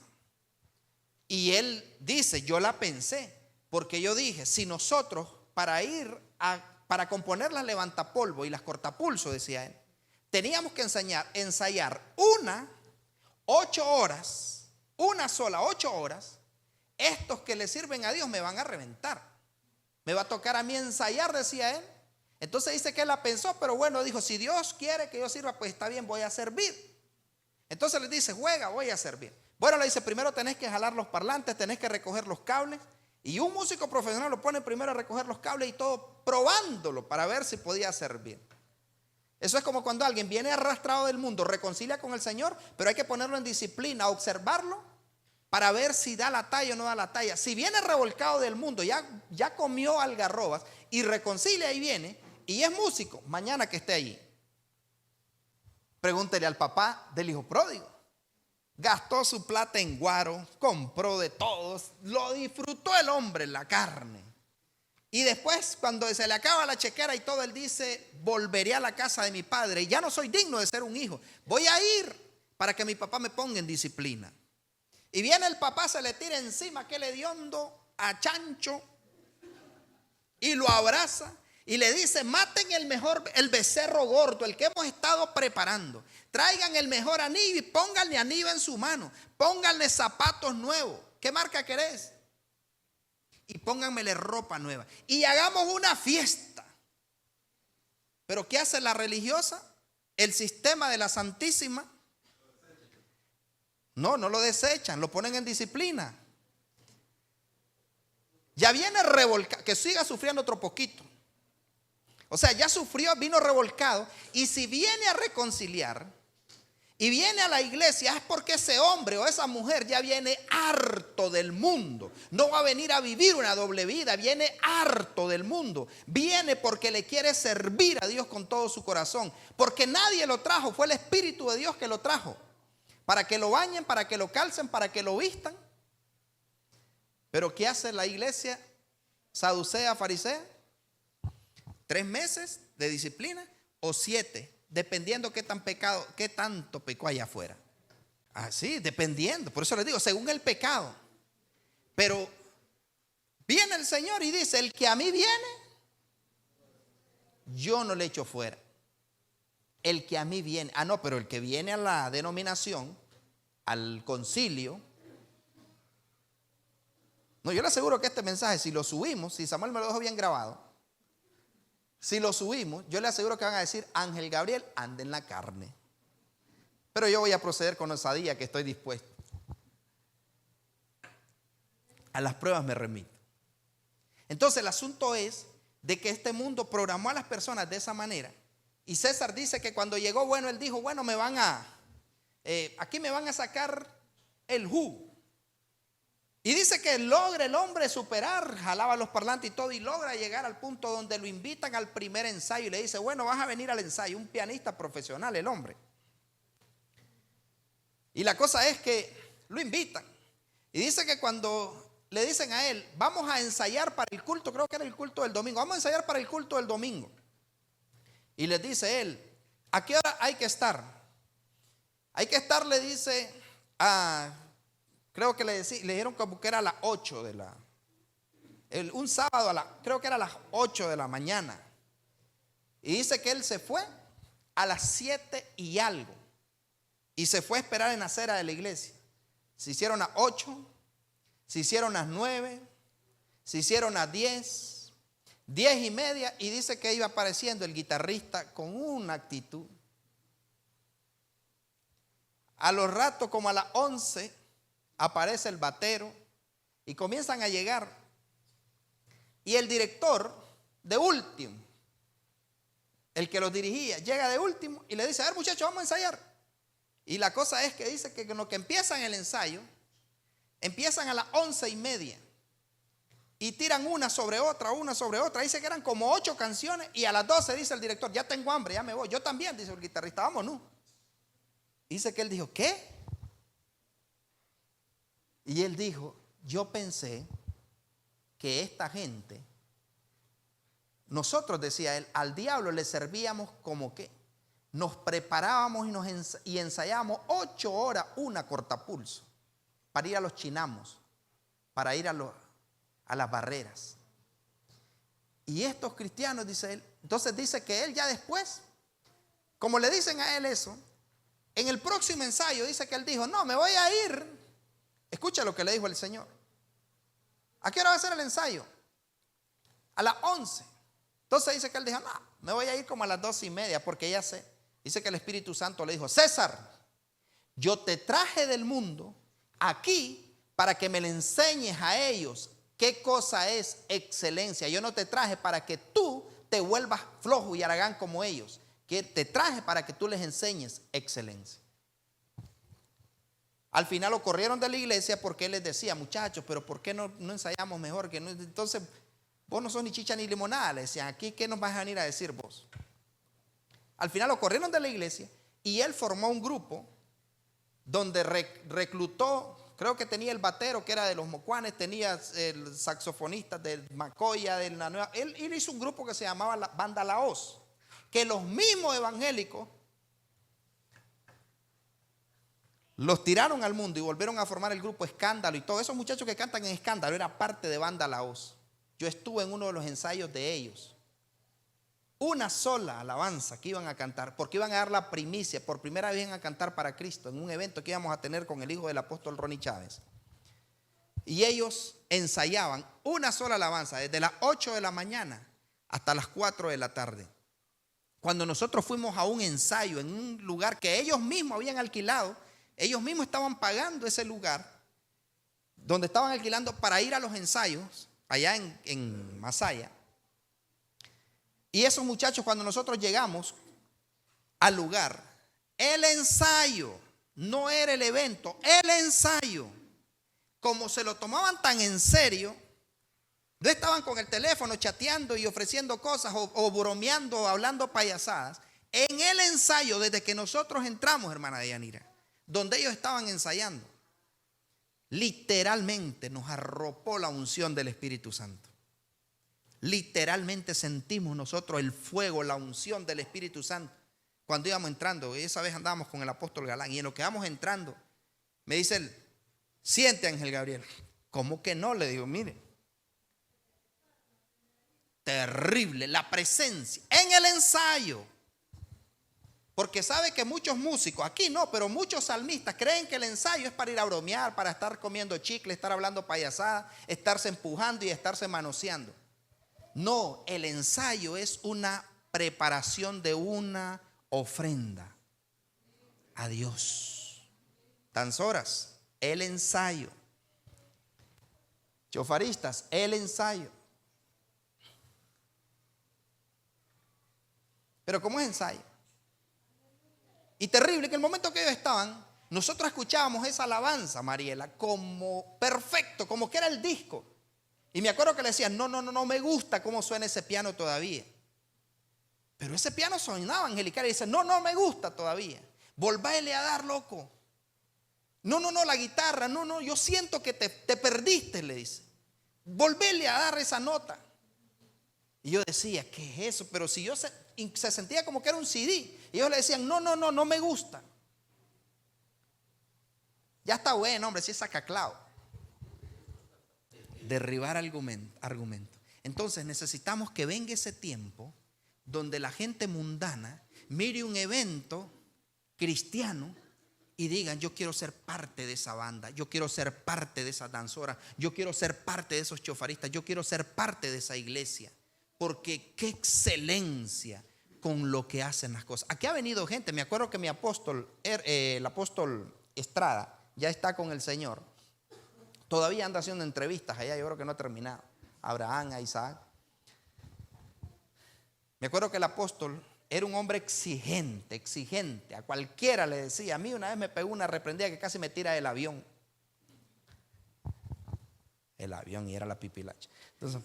Y él dice: yo la pensé, porque yo dije, si nosotros para componer las levantapolvo y las cortapulso, decía él, teníamos que ensayar 8 horas, una sola 8 horas, estos que le sirven a Dios me van a reventar. Me va a tocar a mí ensayar, decía él. Entonces dice que él la pensó, pero bueno, dijo: si Dios quiere que yo sirva, pues está bien, voy a servir. Entonces le dice: juega, voy a servir. Bueno, le dice: primero tenés que jalar los parlantes, tenés que recoger los cables. Y un músico profesional lo pone primero a recoger los cables y todo, probándolo para ver si podía servir. Eso es como cuando alguien viene arrastrado del mundo, reconcilia con el Señor, pero hay que ponerlo en disciplina, observarlo para ver si da la talla o no da la talla. Si viene revolcado del mundo, ya comió algarrobas y reconcilia y viene y es músico, mañana que esté allí, pregúntele al papá del hijo pródigo. Gastó su plata en guaro, compró de todos, lo disfrutó el hombre en la carne. Y después, cuando se le acaba la chequera y todo, él dice: volveré a la casa de mi padre y ya no soy digno de ser un hijo. Voy a ir para que mi papá me ponga en disciplina. Y viene el papá, se le tira encima aquel hediondo a chancho y lo abraza y le dice: maten el becerro gordo, el que hemos estado preparando. Traigan el mejor anillo y pónganle anillo en su mano. Pónganle zapatos nuevos. ¿Qué marca querés? Y pónganmele ropa nueva. Y hagamos una fiesta. ¿Pero qué hace la religiosa? El sistema de la Santísima. No lo desechan, lo ponen en disciplina. Ya viene revolcado, que siga sufriendo otro poquito. O sea, ya sufrió, vino revolcado. Y si viene a reconciliar y viene a la iglesia, es porque ese hombre o esa mujer ya viene harto del mundo. No va a venir a vivir una doble vida, viene harto del mundo. Viene porque le quiere servir a Dios con todo su corazón. Porque nadie lo trajo, fue el Espíritu de Dios que lo trajo. Para que lo bañen, para que lo calcen, para que lo vistan. Pero ¿qué hace la iglesia saducea, farisea? 3 meses de disciplina o 7, dependiendo qué tanto pecó allá afuera. Así, dependiendo. Por eso les digo, según el pecado. Pero viene el Señor y dice: el que a mí viene, yo no le echo fuera. El que a mí viene. No, pero el que viene a la denominación, al concilio. No, yo le aseguro que este mensaje, si lo subimos, si Samuel me lo dejó bien grabado, si lo subimos, yo le aseguro que van a decir: Ángel Gabriel anda en la carne. Pero yo voy a proceder con osadía, que estoy dispuesto. A las pruebas me remito. Entonces el asunto es de que este mundo programó a las personas de esa manera. Y César dice que cuando llegó, bueno, él dijo: bueno, aquí me van a sacar el jugo. Y dice que logra el hombre superar, jalaba los parlantes y todo, y logra llegar al punto donde lo invitan al primer ensayo y le dice: bueno, vas a venir al ensayo. Un pianista profesional el hombre. Y la cosa es que lo invitan. Y dice que cuando le dicen a él: vamos a ensayar para el culto, creo que era el culto del domingo, vamos a ensayar para el culto del domingo. Y les dice él: ¿a qué hora hay que estar? Hay que estar, le dice, creo que le dijeron como que era a las 8 un sábado, creo que era a las 8 de la mañana. Y dice que él se fue a las 7 y algo. Y se fue a esperar en la acera de la iglesia. Se hicieron a 8, se hicieron a 9, se hicieron a 10, 10 y media. Y dice que iba apareciendo el guitarrista con una actitud. A los ratos, como a las 11, aparece el batero y comienzan a llegar. Y el director, de último, el que los dirigía, llega de último y le dice, a ver muchachos, vamos a ensayar. Y la cosa es que dice que con lo que empiezan el ensayo, empiezan a las 11:30 y tiran una sobre otra. Dice que eran como 8 canciones y a las 12 dice el director, ya tengo hambre, ya me voy. Yo también, dice el guitarrista, vámonos. Dice que él dijo, ¿qué? Y él dijo, yo pensé que esta gente, nosotros, decía él, al diablo le servíamos como que nos preparábamos y ensayábamos 8 horas una cortapulso para ir a los chinamos, para ir a las barreras. Y estos cristianos, dice él, entonces dice que él ya después, como le dicen a él eso, en el próximo ensayo dice que él dijo, no, me voy a ir. Escucha lo que le dijo el Señor. ¿A qué hora va a ser el ensayo? A las 11. Entonces dice que él dijo, no, me voy a ir como a las 12:30 porque ya sé. Dice que el Espíritu Santo le dijo, César, yo te traje del mundo aquí para que me le enseñes a ellos qué cosa es excelencia. Yo no te traje para que tú te vuelvas flojo y haragán como ellos. Que te traje para que tú les enseñes excelencia. Al final lo corrieron de la iglesia porque él les decía, muchachos, pero ¿por qué no ensayamos mejor? Que no? Entonces, vos no sos ni chicha ni limonada. Le decían, aquí, ¿qué nos vas a venir a decir vos? Al final lo corrieron de la iglesia y él formó un grupo donde reclutó, creo que tenía el batero que era de los Mocuanes, tenía el saxofonista del Macoya, de la Nueva. Él hizo un grupo que se llamaba la Banda La Hoz, que los mismos evangélicos los tiraron al mundo y volvieron a formar el grupo Escándalo y todos esos muchachos que cantan en Escándalo era parte de Banda La Hoz. Yo estuve en uno de los ensayos de ellos. Una sola alabanza que iban a cantar, porque iban a dar la primicia, por primera vez iban a cantar para Cristo en un evento que íbamos a tener con el hijo del apóstol Ronnie Chávez. Y ellos ensayaban una sola alabanza desde las 8 de la mañana hasta las 4 de la tarde. Cuando nosotros fuimos a un ensayo en un lugar que ellos mismos habían alquilado, ellos mismos estaban pagando ese lugar donde estaban alquilando para ir a los ensayos allá en Masaya. Y esos muchachos, cuando nosotros llegamos al lugar, el ensayo no era el evento, el ensayo, como se lo tomaban tan en serio, no estaban con el teléfono chateando y ofreciendo cosas o bromeando o hablando payasadas. En el ensayo, desde que nosotros entramos, hermana Deyanira, donde ellos estaban ensayando, literalmente nos arropó la unción del Espíritu Santo. Literalmente sentimos nosotros el fuego, la unción del Espíritu Santo cuando íbamos entrando. Esa vez andábamos con el apóstol Galán y en lo que vamos entrando me dice él, siente Ángel Gabriel. ¿Cómo que no? Le digo, mire, terrible la presencia en el ensayo. Porque sabe que muchos músicos, aquí no, pero muchos salmistas creen que el ensayo es para ir a bromear, para estar comiendo chicle, estar hablando payasadas, estarse empujando y estarse manoseando. No, el ensayo es una preparación de una ofrenda a Dios. Danzoras, el ensayo. Chofaristas, el ensayo. Pero ¿cómo es ensayo? Y terrible que el momento que ellos estaban, nosotros escuchábamos esa alabanza, Mariela, como perfecto, como que era el disco. Y me acuerdo que le decían, no me gusta cómo suena ese piano todavía. Pero ese piano sonaba angelical y dice, no me gusta todavía. Volváele a dar, loco. No, la guitarra, no, yo siento que te perdiste, le dice. Volvéle a dar esa nota. Y yo decía, ¿qué es eso? Pero si yo se sentía como que era un CD. Y ellos le decían, no me gusta. Ya está bueno, hombre, si es sacaclao. Derribar argumento. Entonces necesitamos que venga ese tiempo donde la gente mundana mire un evento cristiano y digan, yo quiero ser parte de esa banda, yo quiero ser parte de esa danzora, yo quiero ser parte de esos chofaristas, yo quiero ser parte de esa iglesia. Porque qué excelencia con lo que hacen las cosas. Aquí ha venido gente, me acuerdo que mi apóstol, el apóstol Estrada, ya está con el Señor. Todavía anda haciendo entrevistas allá, yo creo que no ha terminado. A Abraham, a Isaac. Me acuerdo que el apóstol era un hombre exigente, exigente. A cualquiera le decía. A mí una vez me pegó una reprendida que casi me tira del avión. El avión, y era la pipilacha. Entonces,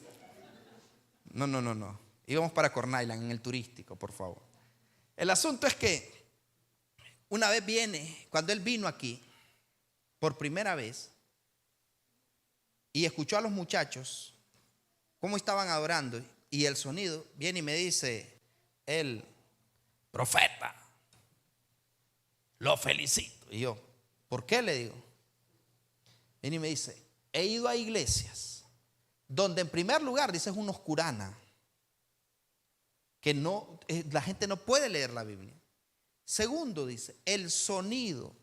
no. Íbamos para Corn Island en el turístico, por favor. El asunto es que una vez cuando él vino aquí, por primera vez, y escuchó a los muchachos cómo estaban adorando, y el sonido, viene y me dice, el profeta, lo felicito. Y yo, ¿por qué? Le digo. Viene y me dice, he ido a iglesias donde en primer lugar, dice, es un oscurana, que no, la gente no puede leer la Biblia. Segundo, dice, el sonido,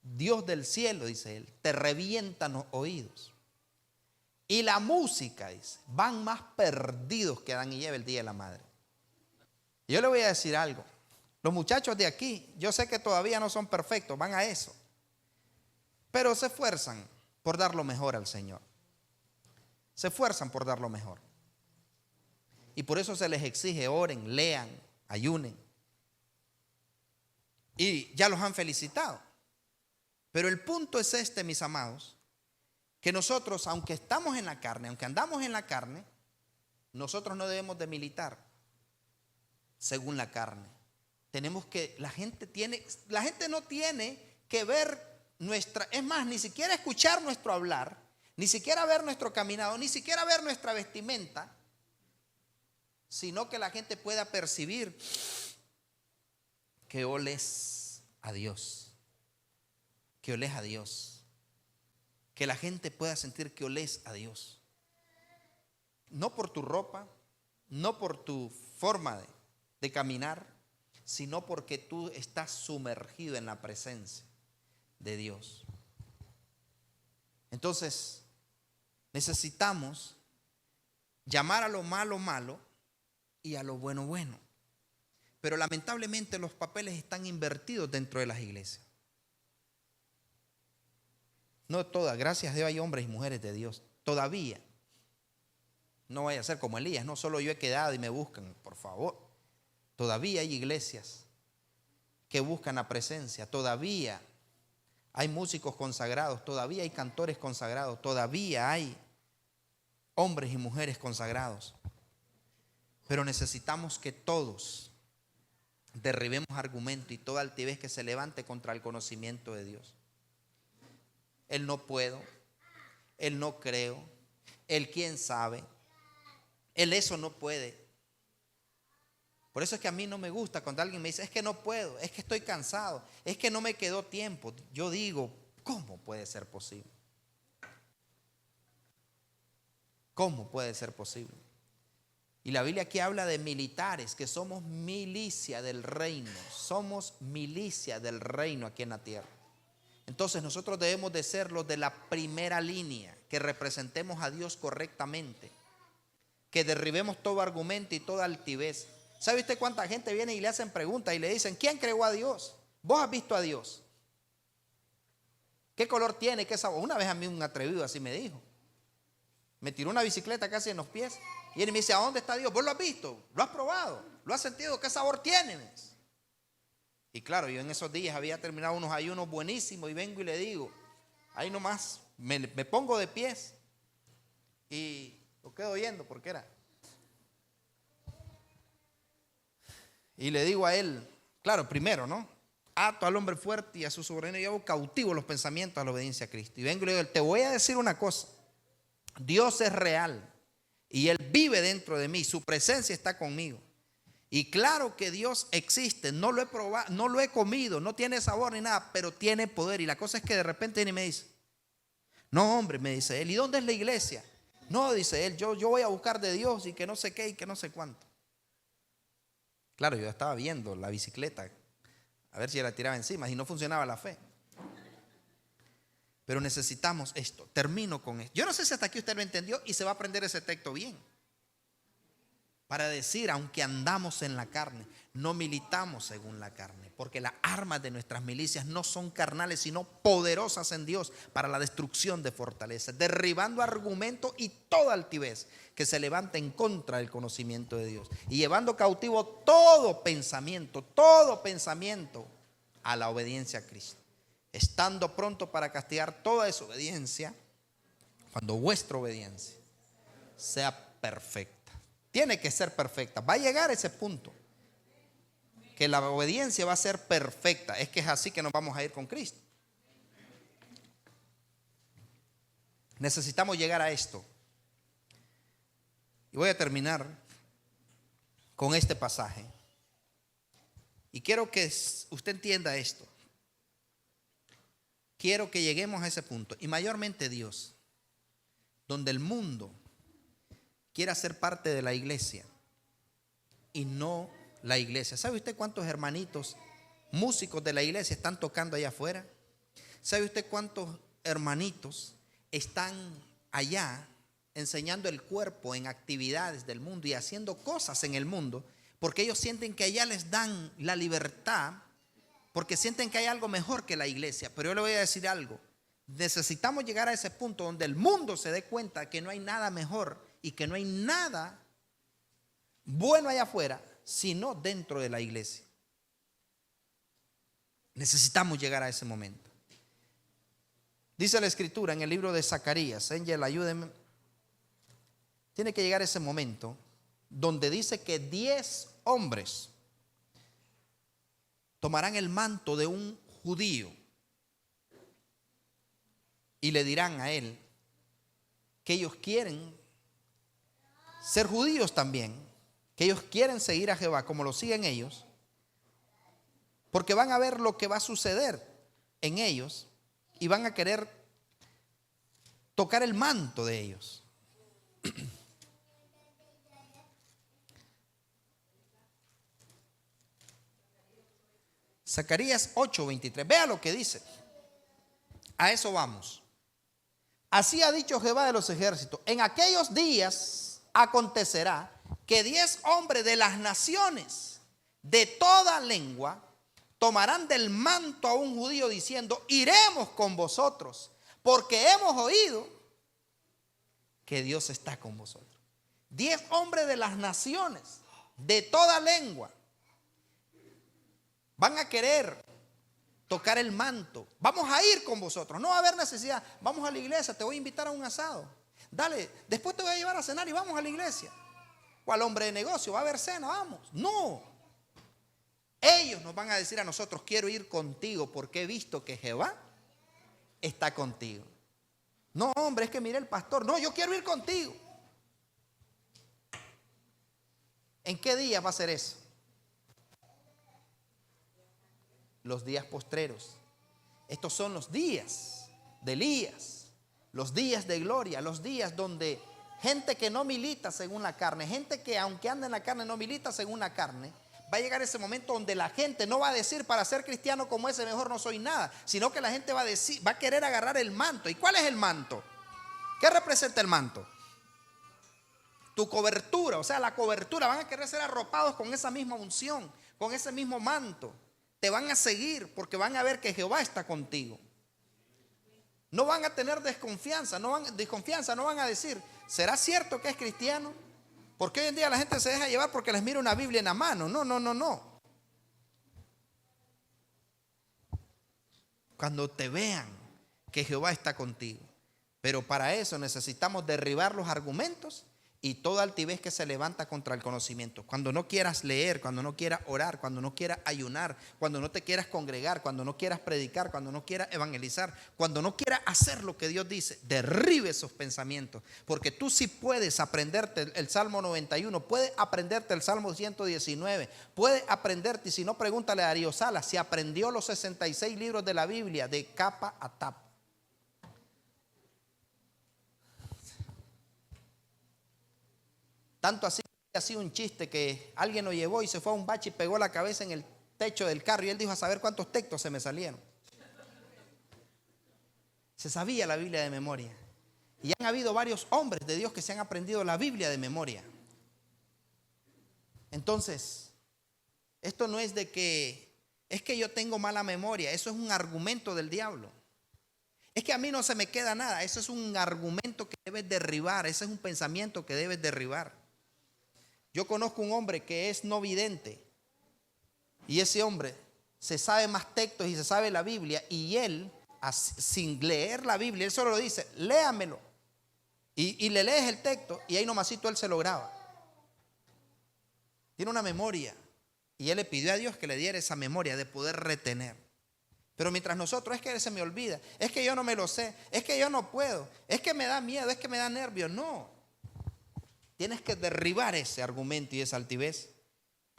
Dios del cielo, dice él, te revientan los oídos. Y la música, dice, van más perdidos que Adán y Eva el día de la madre. Yo le voy a decir algo. Los muchachos de aquí, yo sé que todavía no son perfectos, van a eso. Pero se esfuerzan por dar lo mejor al Señor. Se esfuerzan por dar lo mejor. Y por eso se les exige, oren, lean, ayunen. Y ya los han felicitado. Pero el punto es este, mis amados, que nosotros, aunque estamos en la carne, aunque andamos en la carne, nosotros no debemos de militar según la carne. Tenemos que, la gente no tiene que ver es más, ni siquiera escuchar nuestro hablar, ni siquiera ver nuestro caminado, ni siquiera ver nuestra vestimenta, sino que la gente pueda percibir que oles a Dios, que oles a Dios, que la gente pueda sentir que oles a Dios, no por tu ropa, no por tu forma de caminar, sino porque tú estás sumergido en la presencia de Dios. Entonces, necesitamos llamar a lo malo malo y a lo bueno bueno. Pero lamentablemente los papeles están invertidos dentro de las iglesias. No todas, gracias a Dios hay hombres y mujeres de Dios. Todavía. No vaya a ser como Elías, no solo yo he quedado y me buscan, por favor. Todavía hay iglesias que buscan la presencia. Todavía hay músicos consagrados. Todavía hay cantores consagrados. Todavía hay hombres y mujeres consagrados. Pero necesitamos que todos derribemos argumento y toda altivez que se levante contra el conocimiento de Dios. El no puedo, el no creo, el quién sabe, el eso no puede. Por eso es que a mí no me gusta cuando alguien me dice, es que no puedo, es que estoy cansado, es que no me quedó tiempo. Yo digo, ¿cómo puede ser posible? ¿Cómo puede ser posible? Y la Biblia aquí habla de militares, que somos milicia del reino. Somos milicia del reino aquí en la tierra. Entonces nosotros debemos de ser los de la primera línea, que representemos a Dios correctamente, que derribemos todo argumento y toda altivez. ¿Sabe usted cuánta gente viene y le hacen preguntas y le dicen, ¿quién creó a Dios? ¿Vos has visto a Dios? ¿Qué color tiene? ¿Qué sabor? Una vez a mí un atrevido así me dijo. Me tiró una bicicleta casi en los pies. Y él me dice, ¿a dónde está Dios? ¿Vos lo has visto? ¿Lo has probado? ¿Lo has sentido? ¿Qué sabor tiene? Y claro, yo en esos días había terminado unos ayunos buenísimos y vengo y le digo, ahí nomás, me pongo de pies y lo quedo oyendo porque era. Y le digo a él, claro, primero, ¿no? Ato al hombre fuerte y a su soberano y llevo cautivo los pensamientos a la obediencia a Cristo. Y vengo y le digo, te voy a decir una cosa, Dios es real y Él vive dentro de mí, su presencia está conmigo. Y claro que Dios existe, no lo he probado, no lo he comido, no tiene sabor ni nada, pero tiene poder. Y la cosa es que de repente viene y me dice, no hombre, me dice él, ¿y dónde es la iglesia? No, dice él, yo voy a buscar de Dios y que no sé qué y que no sé cuánto. Claro, yo estaba viendo la bicicleta, a ver si la tiraba encima, si no funcionaba la fe. Pero necesitamos esto, termino con esto. Yo no sé si hasta aquí usted lo entendió y se va a aprender ese texto bien. para decir, aunque andamos en la carne, no militamos según la carne, porque las armas de nuestras milicias no son carnales, sino poderosas en Dios para la destrucción de fortalezas, derribando argumentos y toda altivez que se levanta en contra del conocimiento de Dios, y llevando cautivo todo pensamiento a la obediencia a Cristo, estando pronto para castigar toda desobediencia cuando vuestra obediencia sea perfecta. Tiene que ser perfecta. Va a llegar ese punto que la obediencia va a ser perfecta. Es que es así que nos vamos a ir con Cristo. Necesitamos llegar a esto. Y voy a terminar con este pasaje. Y quiero que usted entienda esto. Quiero que lleguemos a ese punto. Y mayormente Dios, donde el mundo quiera ser parte de la iglesia y no la iglesia. ¿Sabe usted cuántos hermanitos músicos de la iglesia están tocando allá afuera? ¿Sabe usted cuántos hermanitos están allá enseñando el cuerpo en actividades del mundo y haciendo cosas en el mundo? Porque ellos sienten que allá les dan la libertad, porque sienten que hay algo mejor que la iglesia. Pero yo le voy a decir algo. Necesitamos llegar a ese punto donde el mundo se dé cuenta que no hay nada mejor y que no hay nada bueno allá afuera, sino dentro de la iglesia. Necesitamos llegar a ese momento. Dice la escritura en el libro de Zacarías, Angel, ayúdenme. Tiene que llegar ese momento donde dice que 10 hombres tomarán el manto de un judío y le dirán a él que ellos quieren ser judíos también, que ellos quieren seguir a Jehová como lo siguen ellos, porque van a ver lo que va a suceder en ellos y van a querer tocar el manto de ellos. Zacarías 8:23, vea lo que dice. A eso vamos. Así ha dicho Jehová de los ejércitos: en aquellos días acontecerá que 10 hombres de las naciones de toda lengua tomarán del manto a un judío diciendo: iremos con vosotros, porque hemos oído que Dios está con vosotros. 10 hombres de las naciones de toda lengua van a querer tocar el manto. Vamos a ir con vosotros, no va a haber necesidad. Vamos a la iglesia, te voy a invitar a un asado. Dale, después te voy a llevar a cenar y vamos a la iglesia. O al hombre de negocio, va a haber cena, vamos. No. Ellos nos van a decir a nosotros: quiero ir contigo porque he visto que Jehová está contigo. No, hombre, es que mire el pastor. No, yo quiero ir contigo. ¿En qué día va a ser eso? Los días postreros. Estos son los días de Elías, los días de gloria, los días donde gente que no milita según la carne, gente que aunque anda en la carne no milita según la carne, va a llegar ese momento donde la gente no va a decir: para ser cristiano como ese mejor no soy nada, sino que la gente va a decir, va a querer agarrar el manto. ¿Y cuál es el manto? ¿Qué representa el manto? Tu cobertura, o sea, la cobertura. Van a querer ser arropados con esa misma unción, con ese mismo manto. Te van a seguir porque van a ver que Jehová está contigo. No van a tener desconfianza, no van a decir: ¿será cierto que es cristiano? Porque hoy en día la gente se deja llevar porque les mira una Biblia en la mano. No. Cuando te vean que Jehová está contigo. Pero para eso necesitamos derribar los argumentos y toda altivez que se levanta contra el conocimiento. Cuando no quieras leer, cuando no quieras orar, cuando no quieras ayunar, cuando no te quieras congregar, cuando no quieras predicar, cuando no quieras evangelizar, cuando no quieras hacer lo que Dios dice, derribe esos pensamientos. Porque tú sí puedes aprenderte el Salmo 91, puedes aprenderte el Salmo 119, puedes aprenderte, y si no, pregúntale a Darío Salas, si aprendió los 66 libros de la Biblia de capa a tapa. Tanto así que ha sido un chiste que alguien lo llevó y se fue a un bache y pegó la cabeza en el techo del carro y él dijo: a saber cuántos textos se me salieron. Se sabía la Biblia de memoria. Y han habido varios hombres de Dios que se han aprendido la Biblia de memoria. Entonces, esto no es de que es que yo tengo mala memoria. Eso es un argumento del diablo. Es que a mí no se me queda nada. Eso es un argumento que debes derribar. Ese es un pensamiento que debes derribar. Yo conozco un hombre que es no vidente. Y ese hombre se sabe más textos y se sabe la Biblia. Y él, sin leer la Biblia, él solo lo dice, léamelo. Y le lees el texto y ahí nomasito él se lo graba. Tiene una memoria. Y él le pidió a Dios que le diera esa memoria de poder retener. Pero mientras nosotros, es que se me olvida, es que yo no me lo sé, es que yo no puedo, es que me da miedo, es que me da nervio. No. Tienes que derribar ese argumento y esa altivez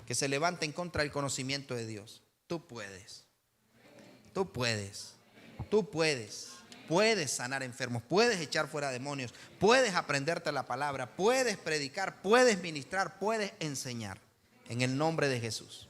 que se levanta en contra del conocimiento de Dios. Tú puedes. Tú puedes. Tú puedes. Puedes sanar enfermos, puedes echar fuera demonios, puedes aprenderte la palabra, puedes predicar, puedes ministrar, puedes enseñar. En el nombre de Jesús.